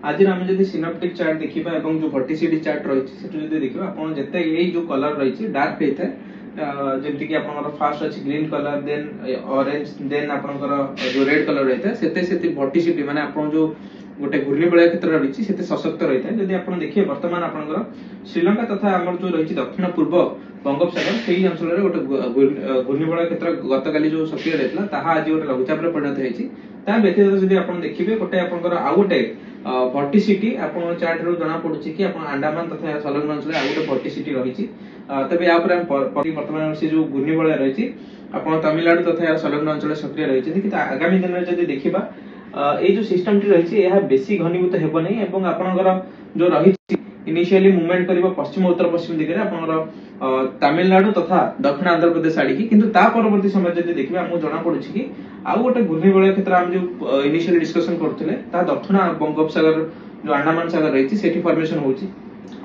आज आम जब सिनोप्टिक चार्ट देखा और जो वर्टिसिटी चार्ट रही देखा आप जिते ये जो कलर रही डार्क होता है जमती कि आप फास्ट अच्छी green colour then orange then आप जो रेड कलर रही है से वर्टिसिटी माने आप जो गोटे घूर्णिबलय क्षेत्र रही से सशक्त रही है। जदि आप देखिए बर्तमान आप श्रीलंका तथा आम जो रही दक्षिण पूर्व बंगोपसागर से ही अंचल में गोटे घूर्णिबलय क्षेत्र गतकाली जो सक्रिय रहता आज गोटे लघुचाप परिणत होता व्यतीत जब आप देखिए गोटे आउ गोटे वर्टिसिटी आप चार्ट रू जना पड़ी कि अंडमान तथा संलग्न अंचल आउ गोटे वर्टिसिटी रही तेज या बर्तमान से जो घूर्णिबलय रही आप तमिलनाडु तथा संलग्न अंचल सक्रिय रही कि आगामी दिन में जब देखा ये जो सिस्टम टी रही है बेसी घनीभूत हेब नहीं एवं आपनकर जो रही इनिशियली मूवमेंट करिबो पश्चिम उत्तर पश्चिम दिगरे आपनकर तमिलनाडु तथा दक्षिण आंध्र प्रदेश आड़ी की किंतु ता परवर्ती समय जदि देखिबे हमहु जना पड़ुछि कि आउ गोटे घूर्णिबलय क्षेत्र हम जो इनिशियली डिस्कशन करथिले ता दक्षिण बंगोपसागर जो अंडमान सागर रही सेठी फॉर्मेशन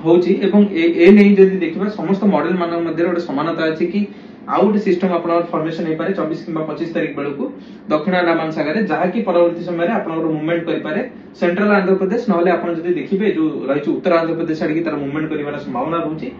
होउछि एवं ए नै जदि देखिबा समस्त मॉडल मान मध्ये गोटे समानता अछि कि आउ गोटे सिस्टम आपनकर फॉर्मेशन हे पारे 24 किंबा 25 तारिख बेलकु दक्षिण अंडमान सागर जहा कि परवर्ती समय रे आपनकर मूवमेंट करि पारे सेंट्रल आंध्र प्रदेश नहले आपण जदि देखिबे जो रही उत्तर आंध्र प्रदेश आड़ी की तार मूवमेंट करिवार संभावना रहउछि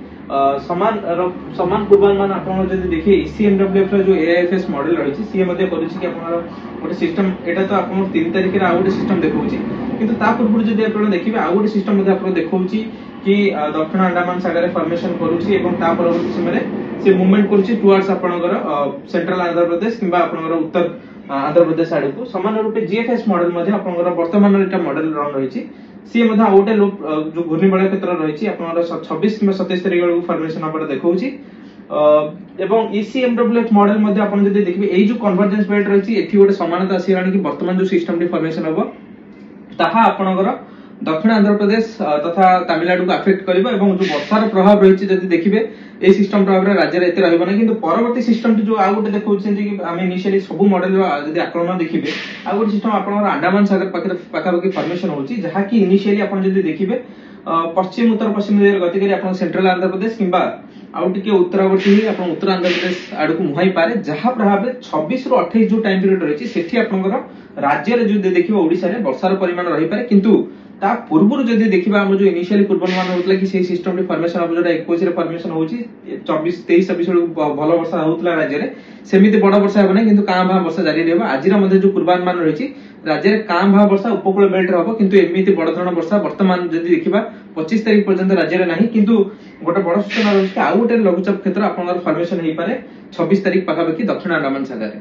समान पूर्वानुमान आपण जदि देखिए ईसीएमडब्ल्यूएफ रो जो एआईएफएस मॉडल रही सी मध्ये करूछि कि आपनकर गोटे सिस्टम एटा तो आपण 3 तारिख रे आउ गोटे सिस्टम देखौछि किंतु ता पूर्व जदि आपण देखिबे आउ गोटे सिस्टम मध्ये आपण देखौछि कि दक्षिण अंडमान सागर फॉर्मेशन करूछि एवं ता परवर्ती समय रे से मूवमेंट करूछि टुवर्ड्स आपनकर सेंट्रल आंध्र प्रदेश किंबा आपनकर उत्तर आंध्र प्रदेश आड़ी को समान रूप जीएफएस मॉडल मध्ये आपनकर वर्तमान एटा मॉडल रन रही सी मध्ये आ गोटे जो घूर्णिबलय क्षेत्र रही आपनकर 26 किंबा 27 तारिख बेलकु फॉर्मेशन आपण देखौछि एवं ईसीएमडब्ल्यूएफ मॉडल मध्ये आपण जदि देखिबे एई जो कन्वर्जेंस बेल्ट रही एठी गोटे समानता आसीलानी कि वर्तमान जो सिस्टम टी फॉर्मेशन हबो ताहा आपनकर दक्षिण आंध्र प्रदेश तथा तमिलनाडु को अफेक्ट करिबो एवं जो वर्षार प्रभाव रही जदि देखिबे ए सिस्टम प्रभाव राज्य रे एते रहबो नै किंतु परवर्ती सिस्टम टी जो आ गोटे देखौछन कि हम इनिशियली सब मॉडल जदि आकलन देखिबे आ गोटे सिस्टम आपनकर अंडमान सागर पाखापाखि फॉर्मेशन होउची जहा कि इनिशियली आपण जदि देखिबे पश्चिम उत्तर पश्चिम दिगरे गति करी आपण सेंट्रल आंध्र प्रदेश किंबा आउ टिके उत्तरवर्ती ही आपण उत्तर आंध्र प्रदेश आडू को मुहाई पारे जहा प्रभाव 26 रु 28 जो टाइम पीरियड रही सेठी आपनकर राज्य रे जो देखिबे ओडिसा रे वर्षार परिमाण रही पारे किंतु ता पूर्व जदि देखिबा हम जो इनिशियली पूर्वानुमान होतला कि से सिस्टम टी फॉर्मेशन अब जोटा 21 रे फॉर्मेशन होउची 24 23 26 भलो वर्षा होतला राज्य रे सेमिति बड़ वर्षा हेबो नै किंतु कां भा वर्षा जारी रहबो आज रे मध्ये जो पूर्वानुमान रहिछि राज्य रे कां भा वर्षा उपकूल बेल्ट रे हबो किंतु एमिति बड़ धरण वर्षा वर्तमान जदि देखिबा 25 तारिख पर्यंत राज्य रे नाही किंतु गोटे बड़ सूचना रहिछि कि आउ गोटे लघुचाप क्षेत्र आपनर फॉर्मेशन हेइ पारे 26 तारिख पाखापाखि दक्षिण अंडमान सागर रे।